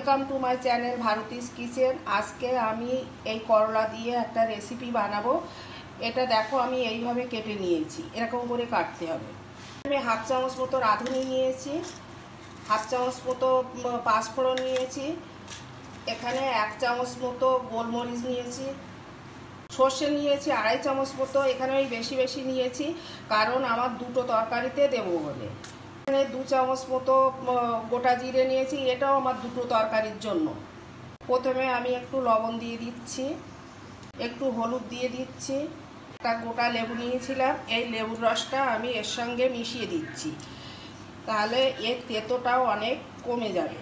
Welcome to my channel Bharti's kitchen. আজকে আমি এই করলা দিয়ে একটা রেসিপি বানাবো। এটা দেখো আমি এইভাবে কেটে নিয়েছি, এরকম করে কাটতে হবে। আমি হাফ চামচ মতো রাঁধুনি নিয়েছি, হাফ চামচ মতো পাঁচফোড়ন নিয়েছি, এখানে 1 চামচ মতো গোলমরিচ নিয়েছি, সর্ষে নিয়েছি 2.5 চামচ মতো। এখানে আমি বেশি বেশি নিয়েছি কারণ আমার দুটো তরকারিতে দেবো বলে। এখানে 2 চামচ মতো গোটা জিরে নিয়েছি, এটাও আমার দুটো তরকারির জন্য। প্রথমে আমি একটু লবণ দিয়ে দিচ্ছি, একটু হলুদ দিয়ে দিচ্ছি, একটা গোটা লেবু নিয়েছিলাম, এই লেবুর রসটা আমি এর সঙ্গে মিশিয়ে দিচ্ছি, তাহলে এর তেতোটাও অনেক কমে যাবে।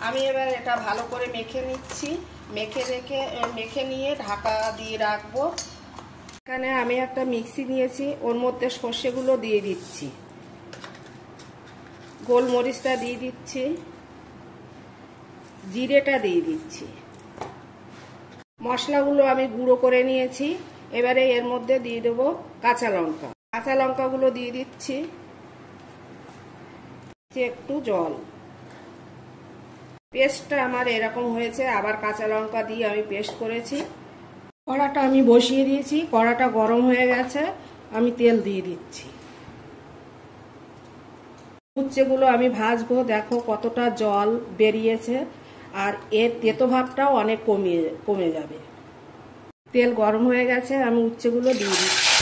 আমি এবার এটা ভালো করে মেখে নিচ্ছি, মেখে নিয়ে ঢাকা দিয়ে রাখবো। এখানে আমি একটা মিক্সি নিয়েছি, ওর মধ্যে সর্ষেগুলো দিয়ে দিচ্ছি, গোলমরিচটা দিয়ে দিচ্ছি, জিরেটা দিয়ে দিচ্ছি, মশলাগুলো আমি গুঁড়ো করে নিয়েছি। এবারে এর মধ্যে দিয়ে দেবো কাঁচা লঙ্কাগুলো দিয়ে দিচ্ছি, একটু জল। পেস্টটা আমার এরকম হয়েছে, আবার কাঁচা লঙ্কা দিয়ে আমি পেস্ট করেছি। কড়াটা আমি বসিয়ে দিয়েছি, কড়াটা গরম হয়ে গেছে, আমি তেল দিয়ে দিচ্ছি। উচ্ছেগুলো আমি ভাজবো, দেখো কতটা জল বেরিয়েছে, আর এর তেতো ভাবটাও অনেক কমে যাবে। তেল গরম হয়ে গেছে, আমি উচ্ছেগুলো দিয়ে দিচ্ছি।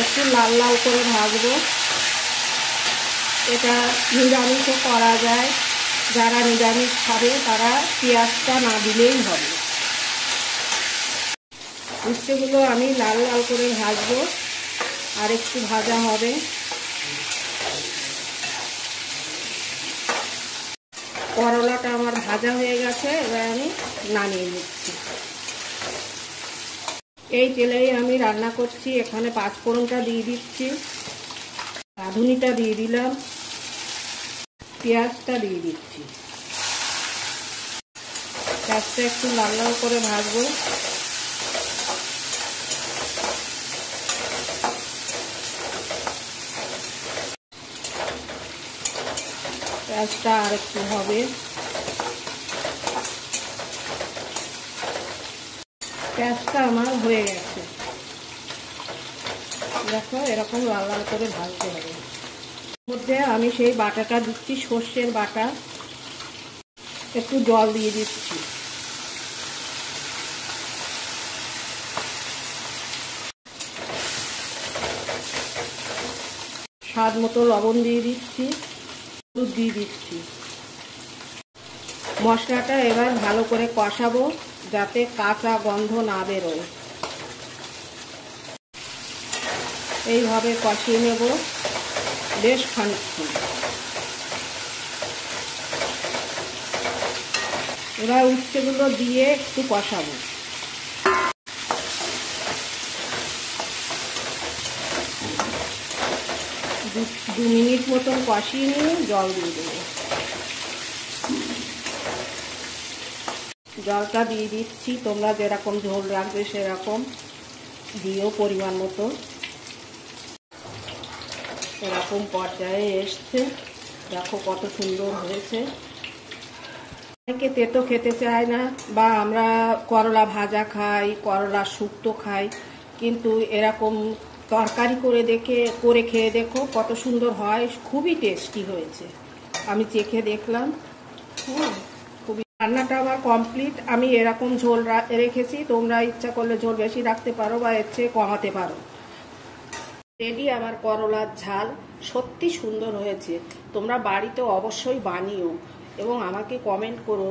একটু লাল লাল করে ভাজবো। এটা নিরামিষও করা যায়, যারা নিরামিষ খাবে তারা পেঁয়াজটা না দিলেই হবে। উচ্ছেগুলো আমি লাল লাল করে ভাজবো, আর একটু ভাজা হবে। করলাটা আমার ভাজা হয়ে গেছে, এবার আমি নামিয়ে নিচ্ছি। এই তেলেই আমি রান্না করছি। এখানে পাঁচফোড়নটা দিয়ে দিচ্ছি, রাঁধুনিটা দিয়ে দিলাম, পেঁয়াজটা দিয়ে দিচ্ছি। পেঁয়াজটা একটু লাল লাল করে ভাজবো। পেঁয়াজটা আর একটু হবে। পেঁয়াজটা আমার হয়ে গেছে, দেখো এরকম লাল লাল করে ভাজতে হবে। মধ্যে আমি সেই বাটাটা দিচ্ছি, সর্ষের বাটা, একটু জল দিয়ে দিচ্ছি। স্বাদ মতো লবণ দিয়ে দিচ্ছি, হলুদ দিয়ে দিচ্ছি। মশলাটা এবার ভালো করে কষাবো যাতে কাঁচা গন্ধ না বেরোয়। এইভাবে কষিয়ে নেব বেশ খানিকক্ষণ। এবার উচ্ছেগুলো দিয়ে একটু কষাবো। 2 মিনিট মতন কষিয়ে নিয়ে জল দিয়ে দেবো। জলটা দিয়ে দিচ্ছি, তোমরা যেরকম ঝোল রাখবে সেরকম দিও পরিমাণ মতো। এরকম পর্যায়ে এসছে, দেখো কত সুন্দর হয়েছে। অনেকে তেতো খেতে চায় না, বা আমরা করলা ভাজা খাই, করলা শুক্তো খাই, কিন্তু এরকম তরকারি করে খেয়ে দেখো কত সুন্দর হয়, খুবই টেস্টি হয়েছে। আমি চেখে দেখলাম। খুবই রান্নাটা আমার কমপ্লিট। আমি এরকম ঝোল রেখেছি, তোমরা ইচ্ছা করলে ঝোল বেশি রাখতে পারো বা এর চেয়ে কমাতে পারো। রেডি আমার করলার ঝাল, সত্যি সুন্দর হয়েছে। তোমরা বাড়িতে অবশ্যই বানিও এবং আমাকে কমেন্ট করো